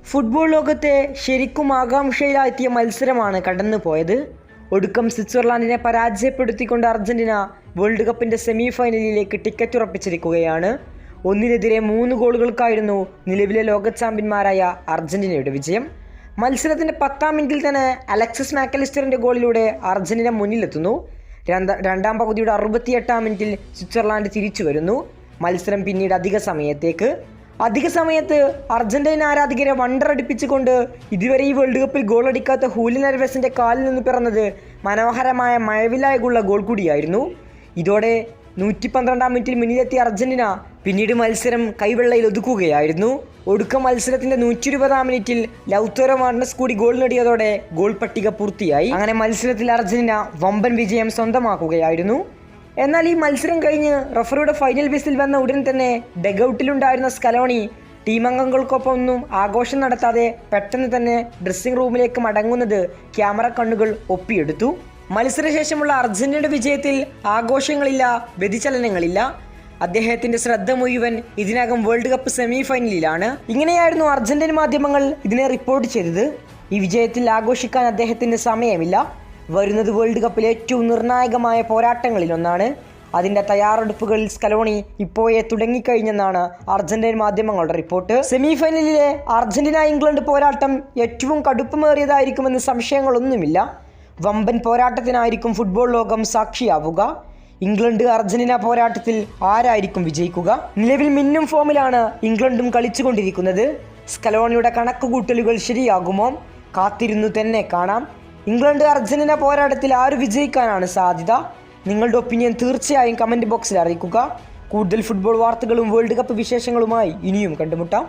Football ലോകത്തെ ശരിക്കും ആകാംക്ഷയിലായെത്തിയ മത്സരമാണ് കടന്നുപോയത്. ഒടുക്കം സ്വിറ്റ്സർലാൻഡിനെ പരാജയപ്പെടുത്തിക്കൊണ്ട് അർജന്റീന വേൾഡ് കപ്പിൻ്റെ സെമി ഫൈനലിലേക്ക് ടിക്കറ്റ് ഉറപ്പിച്ചിരിക്കുകയാണ്. 1-3 ഗോളുകൾക്കായിരുന്നു നിലവിലെ ലോക ചാമ്പ്യന്മാരായ അർജന്റീനയുടെ വിജയം. മത്സരത്തിൻ്റെ 10ാം മിനിറ്റിൽ തന്നെ അലക്സിസ് മാക്കലിസ്റ്ററിൻ്റെ ഗോളിലൂടെ അർജന്റീന മുന്നിലെത്തുന്നു. രണ്ടാം പകുതിയുടെ 68ാം മിനിറ്റിൽ സ്വിറ്റ്സർലാൻഡ് തിരിച്ചു വരുന്നു. മത്സരം പിന്നീട് അധിക സമയത്ത് അർജന്റീന ആരാധകരെ വണ്ടറടിപ്പിച്ചുകൊണ്ട് ഇതുവരെ ഈ വേൾഡ് കപ്പിൽ ഗോളടിക്കാത്ത ഹൂലിയൻ അൽവാരസിൻ്റെ കാലിൽ നിന്ന് പിറന്നത് മനോഹരമായ മഴവില്ലായുള്ള ഗോൾ കൂടിയായിരുന്നു. ഇതോടെ 112ാം മിനിറ്റിൽ മുന്നിലെത്തിയ അർജന്റീന പിന്നീട് മത്സരം കൈവെള്ളയിൽ ഒതുക്കുകയായിരുന്നു. ഒടുക്കം മത്സരത്തിൻ്റെ 120ാം മിനിറ്റിൽ ലൗതാരോ മാർട്ടിനസ് കൂടി ഗോൾ നേടിയതോടെ ഗോൾ പട്ടിക പൂർത്തിയായി. അങ്ങനെ മത്സരത്തിൽ അർജന്റീന വമ്പൻ വിജയം സ്വന്തമാക്കുകയായിരുന്നു. എന്നാൽ ഈ മത്സരം കഴിഞ്ഞ് റഫറിയുടെ ഫൈനൽ വിസിൽ വന്ന ഉടൻ തന്നെ ഡഗൌട്ടിലുണ്ടായിരുന്ന സ്കലോണി ടീമംഗങ്ങൾക്കൊപ്പമൊന്നും ആഘോഷം നടത്താതെ പെട്ടെന്ന് തന്നെ ഡ്രസ്സിംഗ് റൂമിലേക്ക് മടങ്ങുന്നത് ക്യാമറ കണ്ണുകൾ ഒപ്പിയെടുത്തു. മത്സരശേഷമുള്ള അർജന്റീനയുടെ വിജയത്തിൽ ആഘോഷങ്ങളില്ല, വ്യതിചലനങ്ങളില്ല. അദ്ദേഹത്തിൻ്റെ ശ്രദ്ധ മുഴുവൻ ഇതിനകം വേൾഡ് കപ്പ് സെമി ഫൈനലിലാണ്. ഇങ്ങനെയായിരുന്നു അർജന്റീൻ മാധ്യമങ്ങൾ ഇതിനെ റിപ്പോർട്ട് ചെയ്തത്. ഈ വിജയത്തിൽ ആഘോഷിക്കാൻ അദ്ദേഹത്തിന് സമയമില്ല. വരുന്നത് വേൾഡ് കപ്പിലെ ഏറ്റവും നിർണായകമായ പോരാട്ടങ്ങളിലൊന്നാണ്. അതിൻ്റെ തയ്യാറെടുപ്പുകളിൽ സ്കലോണി ഇപ്പോഴേ തുടങ്ങിക്കഴിഞ്ഞെന്നാണ് അർജന്റീൻ മാധ്യമങ്ങളുടെ റിപ്പോർട്ട്. സെമി ഫൈനലിലെ അർജന്റീന ഇംഗ്ലണ്ട് പോരാട്ടം ഏറ്റവും കടുപ്പമേറിയതായിരിക്കുമെന്ന് സംശയങ്ങളൊന്നുമില്ല. വമ്പൻ പോരാട്ടത്തിനായിരിക്കും ഫുട്ബോൾ ലോകം സാക്ഷിയാവുക. ഇംഗ്ലണ്ട് അർജന്റീന പോരാട്ടത്തിൽ ആരായിരിക്കും വിജയിക്കുക? നിലവിൽ മിന്നും ഫോമിലാണ് ഇംഗ്ലണ്ടും കളിച്ചുകൊണ്ടിരിക്കുന്നത്. സ്കലോണിയുടെ കണക്കുകൂട്ടലുകൾ ശരിയാകുമോ? കാത്തിരുന്നു തന്നെ കാണാം. ഇംഗ്ലണ്ട് അർജന്റീന പോരാട്ടത്തിൽ ആര് വിജയിക്കാനാണ് സാധ്യത? നിങ്ങളുടെ ഒപ്പീനിയൻ തീർച്ചയായും കമൻറ്റ് ബോക്സിൽ അറിയിക്കുക. കൂടുതൽ ഫുട്ബോൾ വാർത്തകളും വേൾഡ് കപ്പ് വിശേഷങ്ങളുമായി ഇനിയും കണ്ടുമുട്ടാം.